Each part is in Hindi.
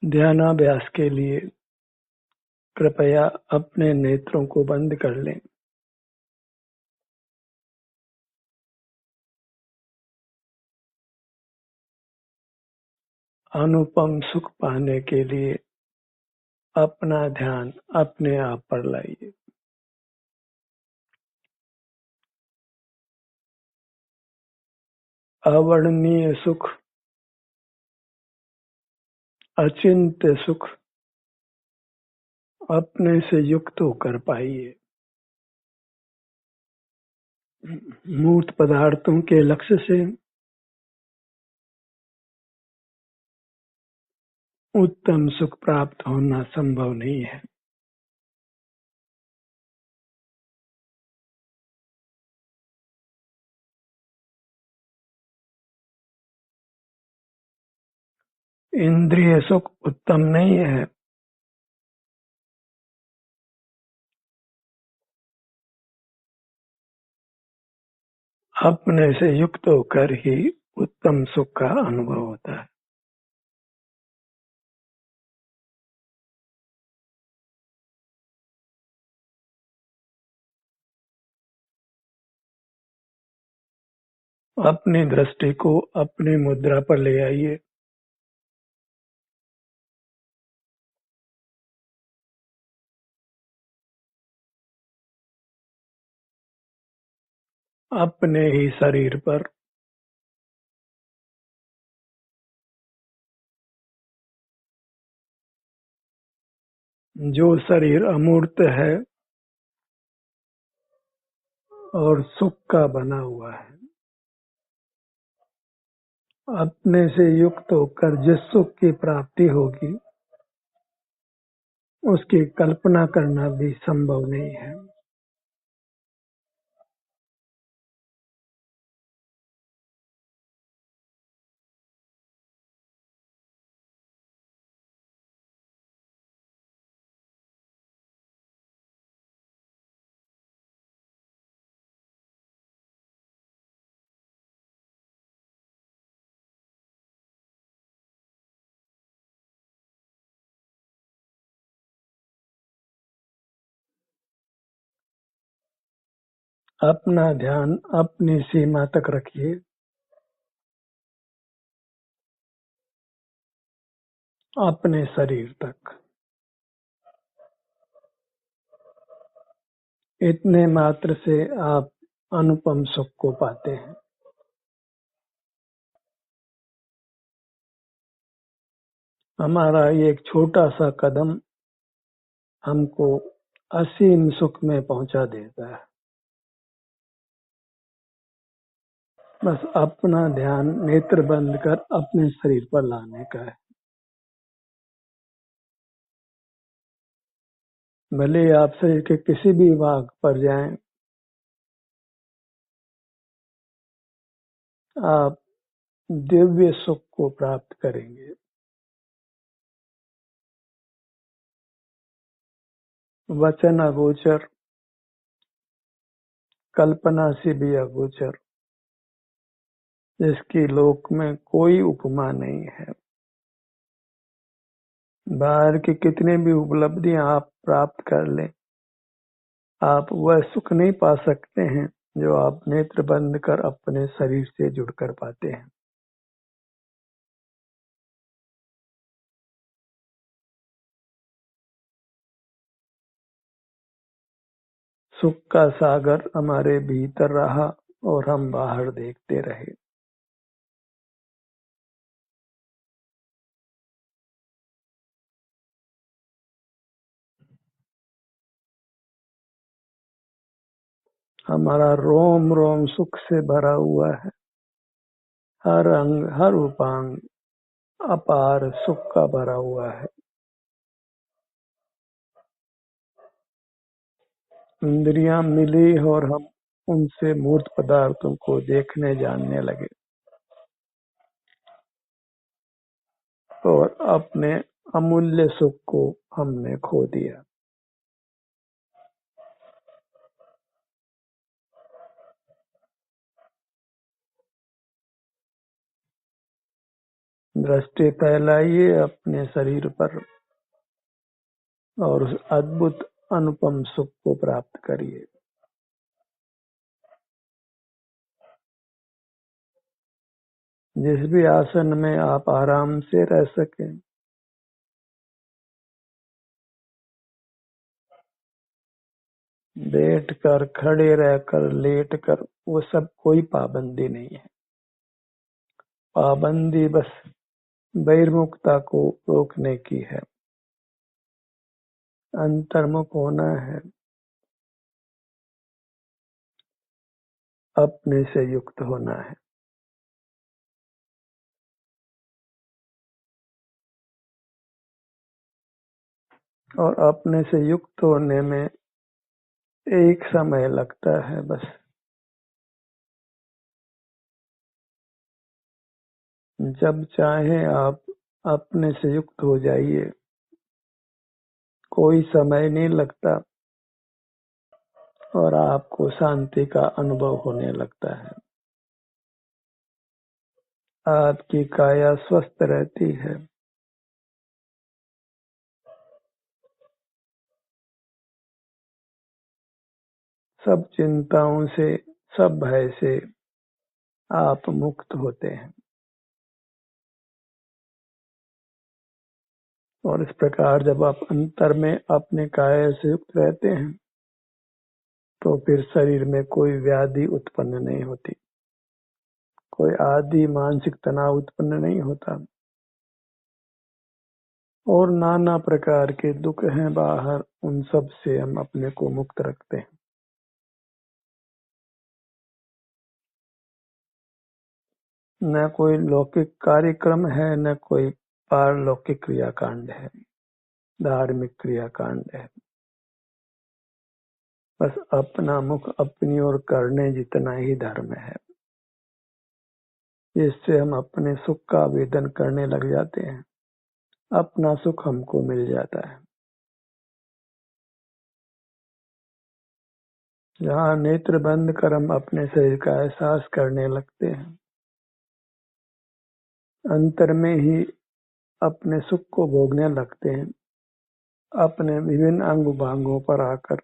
ध्यानाभ्यास के लिए कृपया अपने नेत्रों को बंद कर लें। अनुपम सुख पाने के लिए अपना ध्यान अपने आप पर लाइए। अवर्णनीय सुख, अचिंत्य सुख अपने से युक्त होकर पाइए। मूर्त पदार्थों के लक्ष्य से उत्तम सुख प्राप्त होना संभव नहीं है। इंद्रिय सुख उत्तम नहीं है। अपने से युक्त होकर ही उत्तम सुख का अनुभव होता है। अपनी दृष्टि को अपनी मुद्रा पर ले आइए। अपने ही शरीर पर। जो शरीर अमूर्त है और सुख का बना हुआ है, अपने से युक्त होकर जिस सुख की प्राप्ति होगी उसकी कल्पना करना भी संभव नहीं है। अपना ध्यान अपनी सीमा तक रखिए। अपने शरीर तक। इतने मात्र से आप अनुपम सुख को पाते हैं। हमारा ये एक छोटा सा कदम हमको असीम सुख में पहुंचा देता है। बस अपना ध्यान नेत्र बंद कर अपने शरीर पर लाने का है। भले आप शरीर के किसी भी भाग पर जाएं, आप दिव्य सुख को प्राप्त करेंगे। वचन अगोचर, कल्पना से भी अगोचर, जिसकी लोक में कोई उपमा नहीं है। बाहर की कितनी भी उपलब्धियां आप प्राप्त कर लें, आप वह सुख नहीं पा सकते हैं जो आप नेत्र बंद कर अपने शरीर से जुड़कर पाते हैं। सुख का सागर हमारे भीतर रहा और हम बाहर देखते रहे। हमारा रोम रोम सुख से भरा हुआ है। हर अंग हर उपांग अपार सुख का भरा हुआ है। इंद्रियां मिली और हम उनसे मूर्त पदार्थों को देखने जानने लगे और अपने अमूल्य सुख को हमने खो दिया। दृष्टि फैलाइए अपने शरीर पर और उस अद्भुत अनुपम सुख को प्राप्त करिए। जिस भी आसन में आप आराम से रह सकें, बैठ कर, खड़े रहकर, लेट कर, वो सब कोई पाबंदी नहीं है। पाबंदी बस बहिर्मुखता को रोकने की है। अंतर्मुख होना है, अपने से युक्त होना है। और अपने से युक्त होने में एक समय लगता है बस। जब चाहे आप अपने से युक्त हो जाइए, कोई समय नहीं लगता और आपको शांति का अनुभव होने लगता है। आपकी काया स्वस्थ रहती है। सब चिंताओं से, सब भय से आप मुक्त होते हैं। और इस प्रकार जब आप अंतर में अपने काया से युक्त रहते हैं, तो फिर शरीर में कोई व्याधि उत्पन्न नहीं होती, कोई आदि मानसिक तनाव उत्पन्न नहीं होता, और नाना प्रकार के दुख हैं बाहर, उन सब से हम अपने को मुक्त रखते हैं। न कोई लौकिक कार्यक्रम है, न कोई पारलौकिक क्रियाकांड है, धार्मिक क्रियाकांड है। बस अपना मुख अपनी ओर करने जितना ही धर्म है। इससे हम अपने सुख का आवेदन करने लग जाते हैं, अपना सुख हमको मिल जाता है। जहाँ नेत्र बंद कर हम अपने शरीर का एहसास करने लगते हैं, अंतर में ही अपने सुख को भोगने लगते हैं, अपने विभिन्न अंग भागों पर आकर,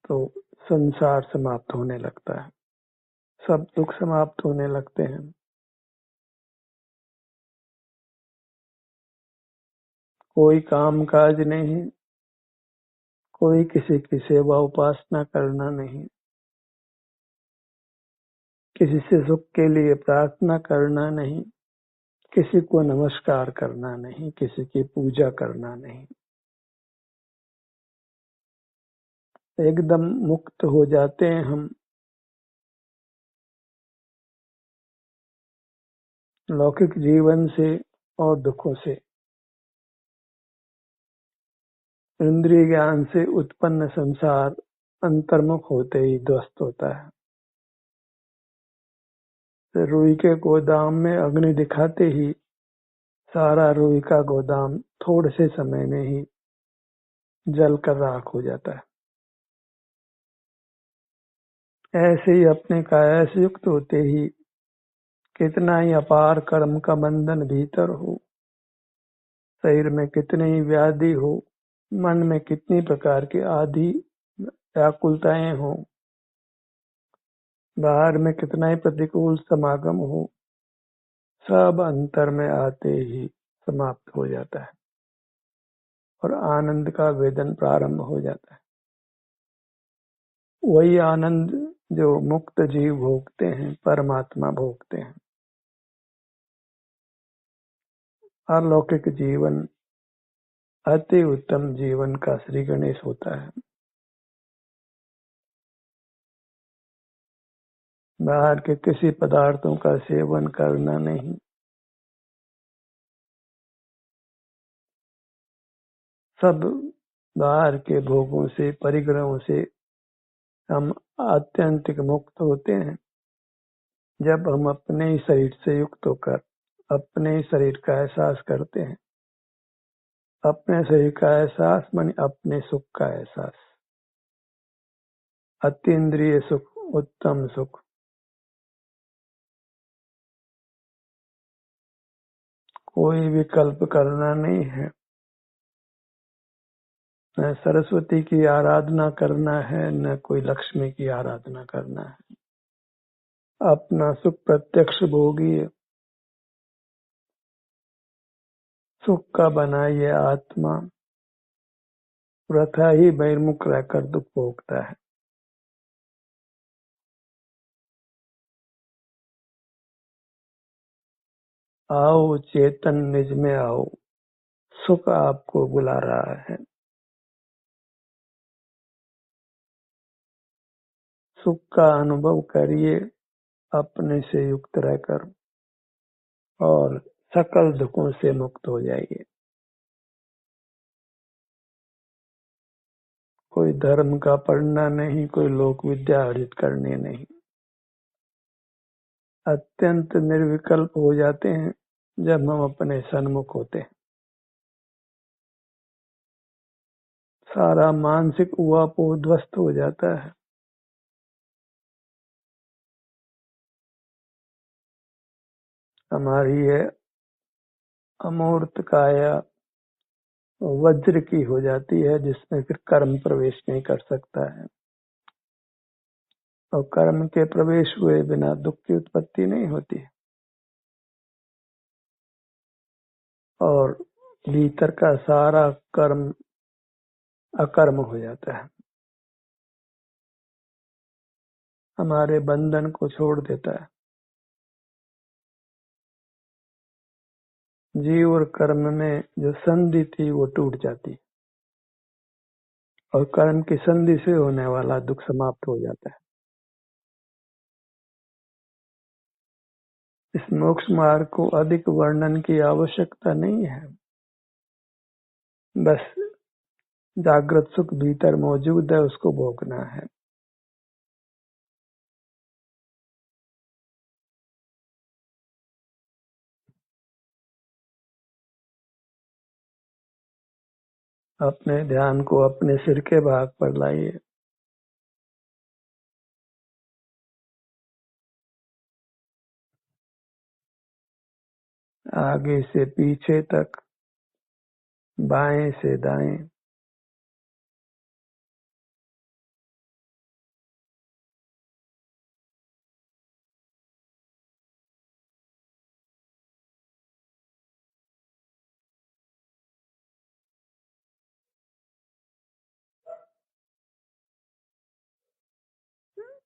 तो संसार समाप्त होने लगता है, सब दुख समाप्त होने लगते हैं। कोई काम काज नहीं, कोई किसी की सेवा उपासना करना नहीं, किसी से सुख के लिए प्रार्थना करना नहीं, किसी को नमस्कार करना नहीं, किसी की पूजा करना नहीं। एकदम मुक्त हो जाते हैं हम लौकिक जीवन से और दुखों से। इंद्रिय ज्ञान से उत्पन्न संसार अंतर्मुख होते ही ध्वस्त होता है। तो रुई के गोदाम में अग्नि दिखाते ही सारा रुई का गोदाम थोड़े से समय में ही जलकर राख हो जाता है। ऐसे ही अपने काया से युक्त होते ही कितना ही अपार कर्म का बंधन भीतर हो, शरीर में कितनी ही व्याधि हो, मन में कितनी प्रकार की आदि व्याकुलताएं हो, बाहर में कितना ही प्रतिकूल समागम हो, सब अंतर में आते ही समाप्त हो जाता है और आनंद का वेदन प्रारंभ हो जाता है। वही आनंद जो मुक्त जीव भोगते हैं, परमात्मा भोगते हैं। अलौकिक जीवन अति उत्तम जीवन का श्री गणेश होता है। बाहर के किसी पदार्थों का सेवन करना नहीं, सब बाहर के भोगों से, परिग्रहों से हम आत्यंतिक मुक्त होते हैं जब हम अपने ही शरीर से युक्त होकर अपने ही शरीर का एहसास करते हैं। अपने शरीर का एहसास माने अपने सुख का एहसास, अतीन्द्रिय सुख, उत्तम सुख। कोई विकल्प करना नहीं है, न सरस्वती की आराधना करना है, न कोई लक्ष्मी की आराधना करना है। अपना सुख प्रत्यक्ष भोगिए, सुख का बनाइए आत्मा, वृथा ही बहिर्मुख रहकर दुख भोगता है। आओ चेतन निज में आओ, सुख आपको बुला रहा है। सुख का अनुभव करिए अपने से युक्त रहकर, और सकल दुखों से मुक्त हो जाइए। कोई धर्म का पढ़ना नहीं, कोई लोक विद्या अर्जित करनी नहीं। अत्यंत निर्विकल्प हो जाते हैं जब हम अपने सन्मुख होते हैं। सारा मानसिक उहापोह ध्वस्त हो जाता है। हमारी ये अमूर्त काया वज्र की हो जाती है, जिसमें फिर कर्म प्रवेश नहीं कर सकता है, और कर्म के प्रवेश हुए बिना दुख की उत्पत्ति नहीं होती है। और भीतर का सारा कर्म अकर्म हो जाता है, हमारे बंधन को छोड़ देता है। जीव और कर्म में जो संधि थी वो टूट जाती, और कर्म की संधि से होने वाला दुख समाप्त हो जाता है। इस मोक्ष मार्ग को अधिक वर्णन की आवश्यकता नहीं है, बस जागृत सुख भीतर मौजूद है, उसको भोगना है। अपने ध्यान को अपने सिर के भाग पर लाइए। आगे से पीछे तक, बाएं से दाएं,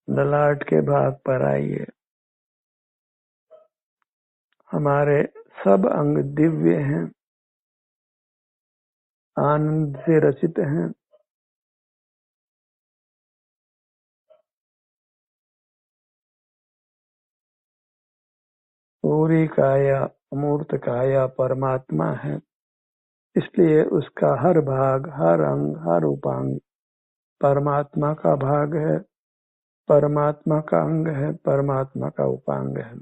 ललाट के भाग पर आइए। हमारे सब अंग दिव्य हैं, आनंद से रचित हैं। पूरी काया अमूर्त काया परमात्मा है, इसलिए उसका हर भाग, हर अंग, हर उपांग परमात्मा का भाग है, परमात्मा का अंग है, परमात्मा का उपांग है,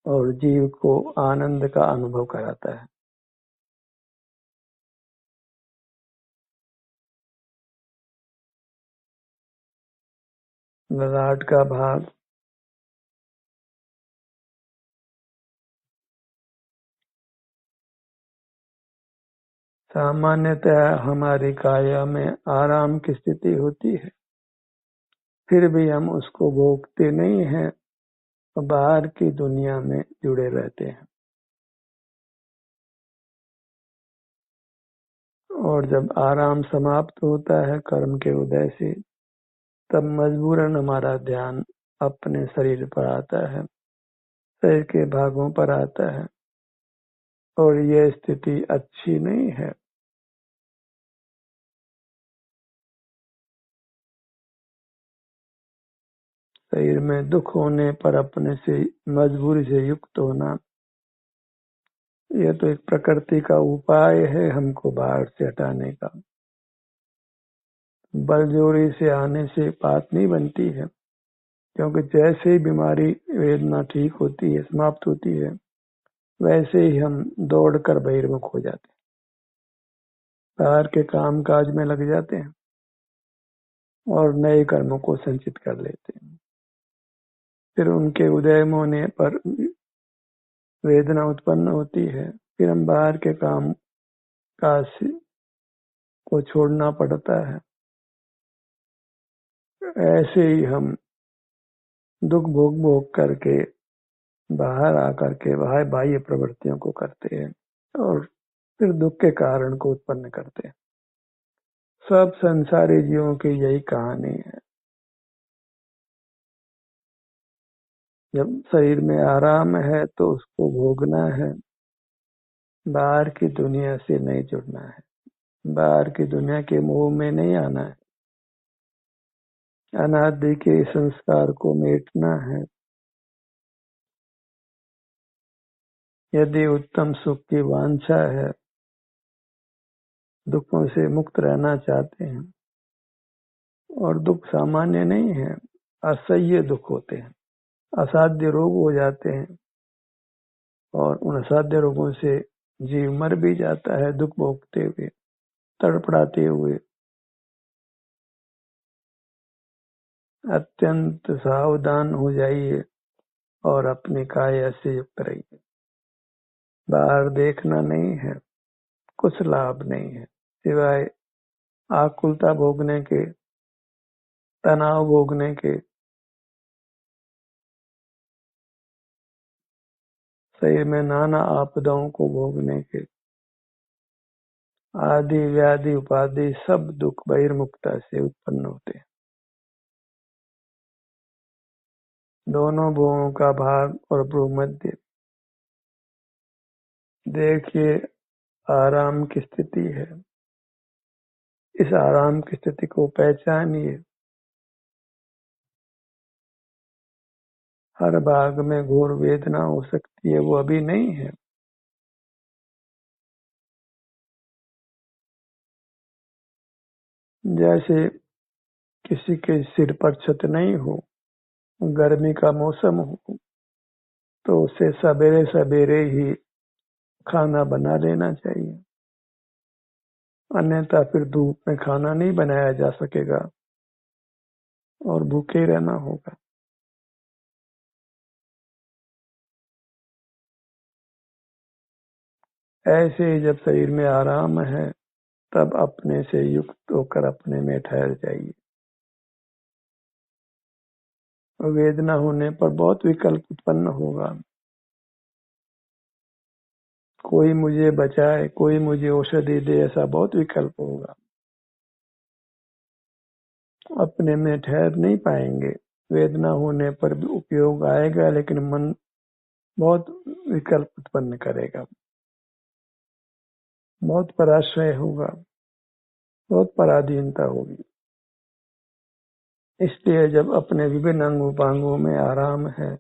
और जीव को आनंद का अनुभव कराता है। ललाट का भाग सामान्यतः हमारी काया में आराम की स्थिति होती है, फिर भी हम उसको भोगते नहीं हैं, बाहर की दुनिया में जुड़े रहते हैं। और जब आराम समाप्त होता है कर्म के उदय से, तब मजबूरन हमारा ध्यान अपने शरीर पर आता है, शरीर के भागों पर आता है, और यह स्थिति अच्छी नहीं है। शरीर में दुख होने पर अपने से मजबूरी से युक्त होना, यह तो एक प्रकृति का उपाय है हमको बाहर से हटाने का। बलजोरी से आने से बात नहीं बनती है, क्योंकि जैसे ही बीमारी वेदना ठीक होती है, समाप्त होती है, वैसे ही हम दौड़कर बहिर्मुख हो जाते हैं, बाहर के काम काज में लग जाते हैं, और नए कर्मों को संचित कर लेते हैं। फिर उनके उदय होने पर वेदना उत्पन्न होती है, फिर हम बाहर के काम काज को छोड़ना पड़ता है। ऐसे ही हम दुख भोग भोग करके बाहर आकर के बाह्य प्रवृत्तियों को करते हैं और फिर दुख के कारण को उत्पन्न करते हैं। सब संसारी जीवों की यही कहानी है। जब शरीर में आराम है तो उसको भोगना है, बाहर की दुनिया से नहीं जुड़ना है, बाहर की दुनिया के मोह में नहीं आना है, अनादि के संस्कार को मेटना है। यदि उत्तम सुख की वांछा है, दुखों से मुक्त रहना चाहते हैं, और दुख सामान्य नहीं है, असह्य दुख होते हैं, असाध्य रोग हो जाते हैं, और उन असाध्य रोगों से जीव मर भी जाता है दुख भोगते हुए, तड़पड़ाते हुए। अत्यंत सावधान हो जाइए और अपने काया से युक्त रहिए। बाहर देखना नहीं है, कुछ लाभ नहीं है सिवाय आकुलता भोगने के, तनाव भोगने के, शरीर में नाना आपदाओं को भोगने के। आदि व्याधि उपाधि सब दुख बहिर्मुखता से उत्पन्न होते हैं। दोनों भुवों का भाग और भ्रूमध्य देखिए आराम की स्थिति है। इस आराम की स्थिति को पहचानिए। हर भाग में घोर वेदना हो सकती है, वो अभी नहीं है। जैसे किसी के सिर पर छत नहीं हो, गर्मी का मौसम हो, तो उसे सवेरे सवेरे ही खाना बना लेना चाहिए, अन्यथा फिर धूप में खाना नहीं बनाया जा सकेगा और भूखे रहना होगा। ऐसे ही जब शरीर में आराम है, तब अपने से युक्त होकर अपने में ठहर जाइए। वेदना होने पर बहुत विकल्प उत्पन्न होगा। कोई मुझे बचाए, कोई मुझे औषधि दे, ऐसा बहुत विकल्प होगा। अपने में ठहर नहीं पाएंगे। वेदना होने पर भी उपयोग आएगा, लेकिन मन बहुत विकल्प उत्पन्न करेगा, बहुत पराश्रय होगा, बहुत पराधीनता होगी। इसलिए जब अपने विभिन्न अंग उपांगों में आराम है,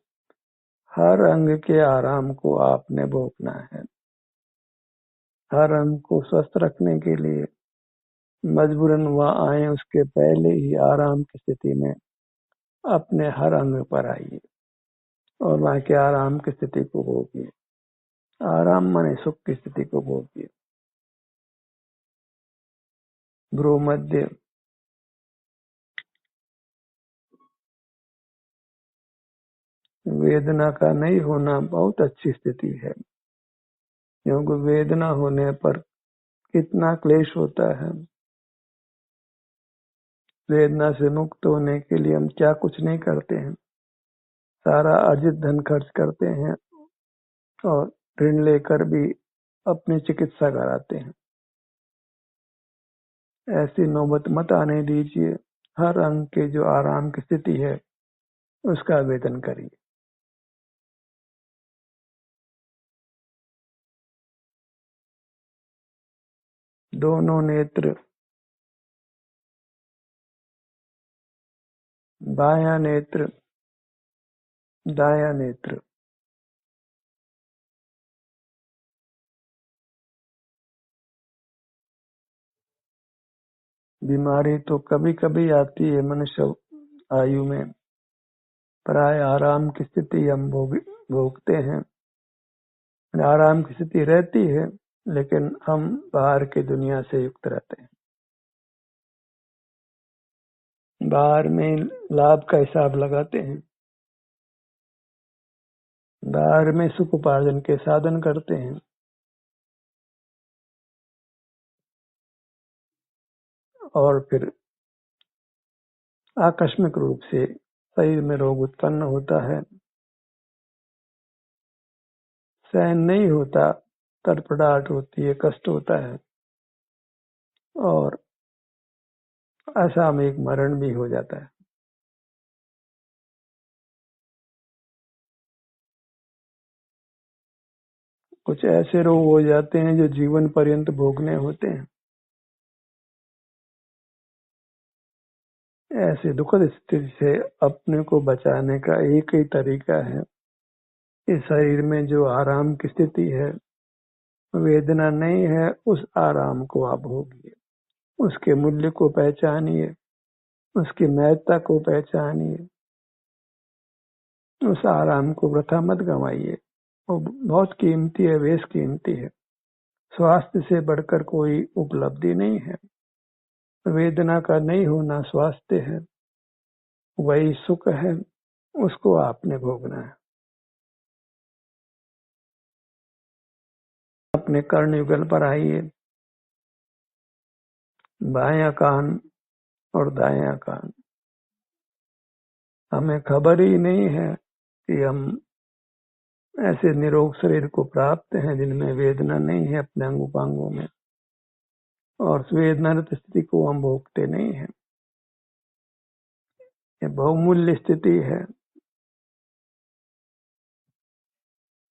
हर अंग के आराम को आपने भोगना है। हर अंग को स्वस्थ रखने के लिए मजबूरन वह आए, उसके पहले ही आराम की स्थिति में अपने हर अंग पर आइए और वहां के आराम की स्थिति को भोगिए। आराम माने सुख की स्थिति को भोगिए। भ्रूमध्य वेदना का नहीं होना बहुत अच्छी स्थिति है, क्योंकि वेदना होने पर कितना क्लेश होता है। वेदना से मुक्त होने के लिए हम क्या कुछ नहीं करते हैं, सारा अर्जित धन खर्च करते हैं और ऋण लेकर भी अपनी चिकित्सा कराते हैं। ऐसी नौबत मत आने दीजिए। हर अंग के जो आराम की स्थिति है, उसका वेदन करिए। दोनों नेत्र, बायां नेत्र, दायां नेत्र, बीमारी तो कभी कभी आती है मनुष्य आयु में, प्राय आराम की स्थिति हम भोगते हैं, आराम की स्थिति रहती है, लेकिन हम बाहर की दुनिया से युक्त रहते हैं। बाहर में लाभ का हिसाब लगाते हैं, बाहर में सुख उपार्जन के साधन करते हैं और फिर आकस्मिक रूप से शरीर में रोग उत्पन्न होता है, सहन नहीं होता, तड़पड़ाहट होती है, कष्ट होता है और असामयिक मरण भी हो जाता है। कुछ ऐसे रोग हो जाते हैं जो जीवन पर्यंत भोगने होते हैं। ऐसे दुखद स्थिति से अपने को बचाने का एक ही तरीका है, इस शरीर में जो आराम की स्थिति है, वेदना नहीं है, उस आराम को आप भोगिए, उसके मूल्य को पहचानिए, उसकी महत्ता को पहचानिए, उस आराम को वृथा मत गंवाइए। वो बहुत कीमती है, बेश कीमती है। स्वास्थ्य से बढ़कर कोई उपलब्धि नहीं है। वेदना का नहीं होना स्वास्थ्य है, वही सुख है, उसको आपने भोगना है। अपने कर्ण युगल पर आइए, बायां कान और दायां कान। हमें खबर ही नहीं है कि हम ऐसे निरोग शरीर को प्राप्त हैं जिनमें वेदना नहीं है अपने अंग उपांगों में, और वेदनारत स्थिति को हम भोगते नहीं हैं। ये बहुमूल्य स्थिति है।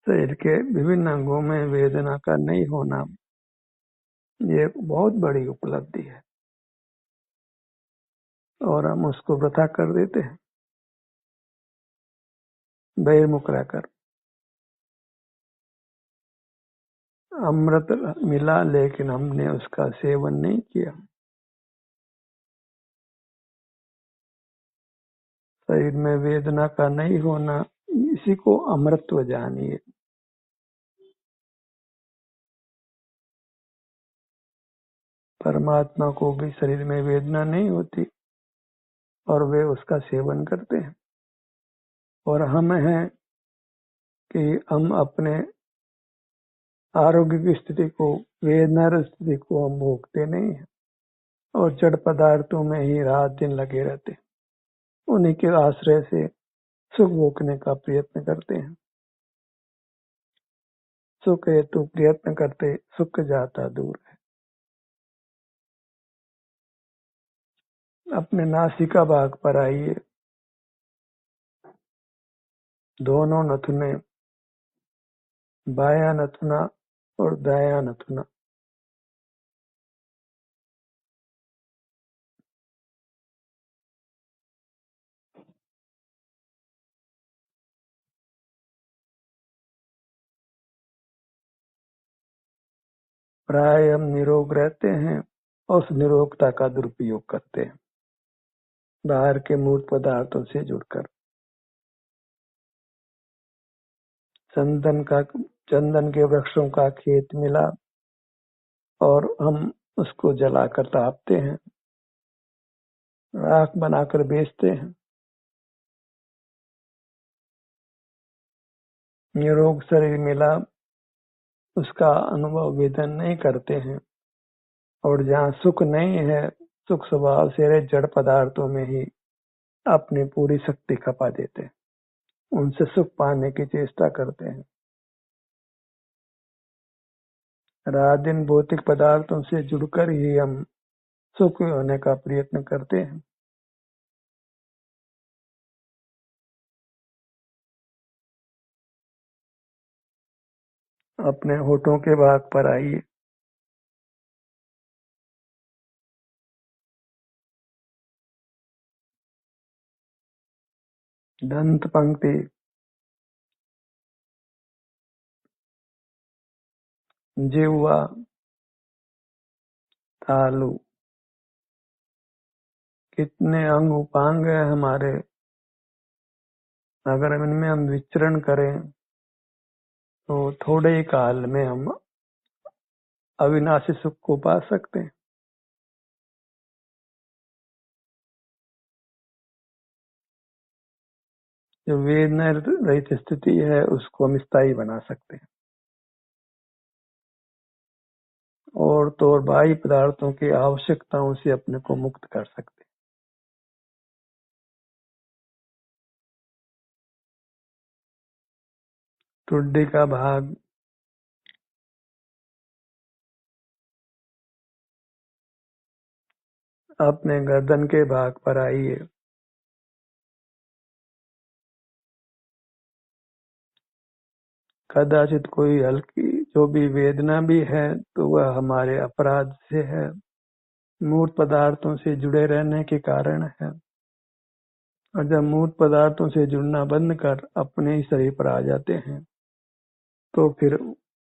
शरीर के विभिन्न अंगों में वेदना का नहीं होना, ये बहुत बड़ी उपलब्धि है और हम उसको वृथा कर देते हैं बहिर्मुख रहकर। अमृत मिला लेकिन हमने उसका सेवन नहीं किया। शरीर में वेदना का नहीं होना, इसी को अमृतत्व जानिए। परमात्मा को भी शरीर में वेदना नहीं होती और वे उसका सेवन करते हैं, और हम हैं कि हम अपने आरोग्य की स्थिति को, वेदना स्थिति को हम भोगते नहीं हैं और जड़ पदार्थों में ही रात दिन लगे रहते हैं। उन्हीं के आश्रय से सुख भोगने का प्रयत्न करते हैं। सुख हेतु प्रयत्न करते सुख जाता दूर है। अपने नासिका भाग पर आइए, दोनों नथुने, बायां नथुना और दायां नथुना। प्राय हम निरोग रहते हैं और उस निरोगता का दुरुपयोग करते हैं बाहर के मूर्त पदार्थों से जुड़कर। चंदन के वृक्षों का खेत मिला और हम उसको जलाकर तापते हैं, राख बनाकर बेचते हैं। निरोग शरीर मिला, उसका अनुभव वेदन नहीं करते हैं, और जहाँ सुख नहीं है, सुख स्वभाव से रहे जड़ पदार्थों में ही अपनी पूरी शक्ति खपा देते हैं, उनसे सुख पाने की चेष्टा करते हैं। रात दिन भौतिक पदार्थों से जुड़कर ही हम सुख होने का प्रयत्न करते हैं। अपने होठों के भाग पर आइए, दंत पंक्ति, जिह्वा, तालु, कितने अंग उपांग है हमारे। अगर इनमें हम विचरण करें तो थोड़े ही काल में हम अविनाशी सुख को पा सकते हैं। जो वेदना रहित स्थिति है उसको हम स्थायी बना सकते हैं, और तो और बाह्य पदार्थों की आवश्यकताओं से अपने को मुक्त कर सकते हैं। ठुड्डी का भाग अपने गर्दन के भाग पर आइए। कदाचित कोई हल्की जो भी वेदना भी है तो वह हमारे अपराध से है, मूर्त पदार्थों से जुड़े रहने के कारण है। और जब मूर्त पदार्थों से जुड़ना बंद कर अपने ही शरीर पर आ जाते हैं तो फिर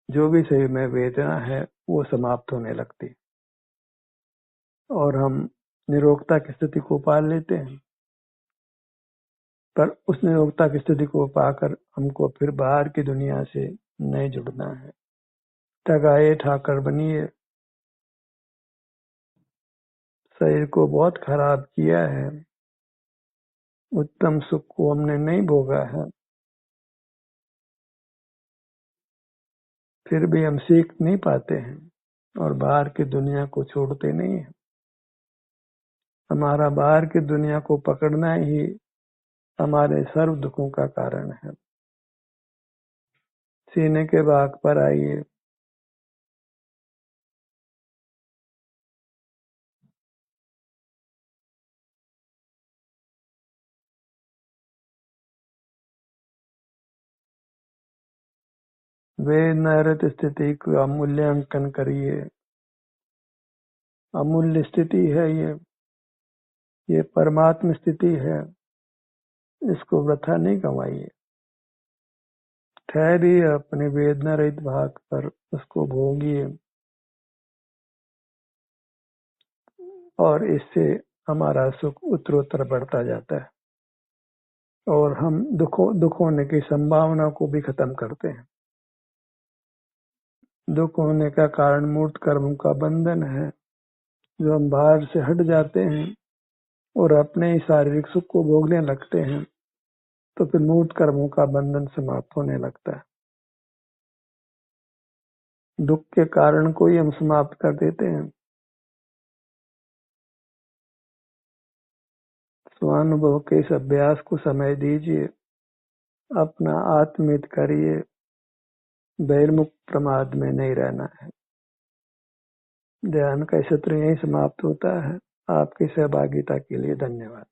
जो भी शरीर में वेदना है वो समाप्त होने लगती और हम निरोगता की स्थिति को पा लेते हैं। पर उस निरोगता की स्थिति को पाकर हमको फिर बाहर की दुनिया से नहीं जुड़ना है। ठगाए ठाकर बनिए, शरीर को बहुत खराब किया है, उत्तम सुख को हमने नहीं भोगा है, फिर भी हम सीख नहीं पाते हैं और बाहर की दुनिया को छोड़ते नहीं हैं। हमारा बाहर की दुनिया को पकड़ना ही हमारे सर्व दुखों का कारण है। सीने के भाग पर आइए। वेदनारत स्थिति का मूल्यांकन करिए। अमूल्य स्थिति है ये परमात्म स्थिति है, इसको वृथा नहीं गंवाइए। ठहरिए अपने वेदना रहित भाग पर, उसको भोगिए और इससे हमारा सुख उत्तरोत्तर बढ़ता जाता है और हम दुख होने की संभावना को भी खत्म करते हैं। दुख होने का कारण मूर्त कर्मों का बंधन है, जो हम बाहर से हट जाते हैं और अपने ही शारीरिक सुख को भोगने लगते हैं तो फिर मूर्त कर्मों का बंधन समाप्त होने लगता है। दुख के कारण को ही हम समाप्त कर देते हैं। स्वानुभव के इस अभ्यास को समय दीजिए, अपना आत्महित करिए, बहिर्मुख प्रमाद में नहीं रहना है। ध्यान का सत्र यही समाप्त होता है। आपकी सहभागिता के लिए धन्यवाद।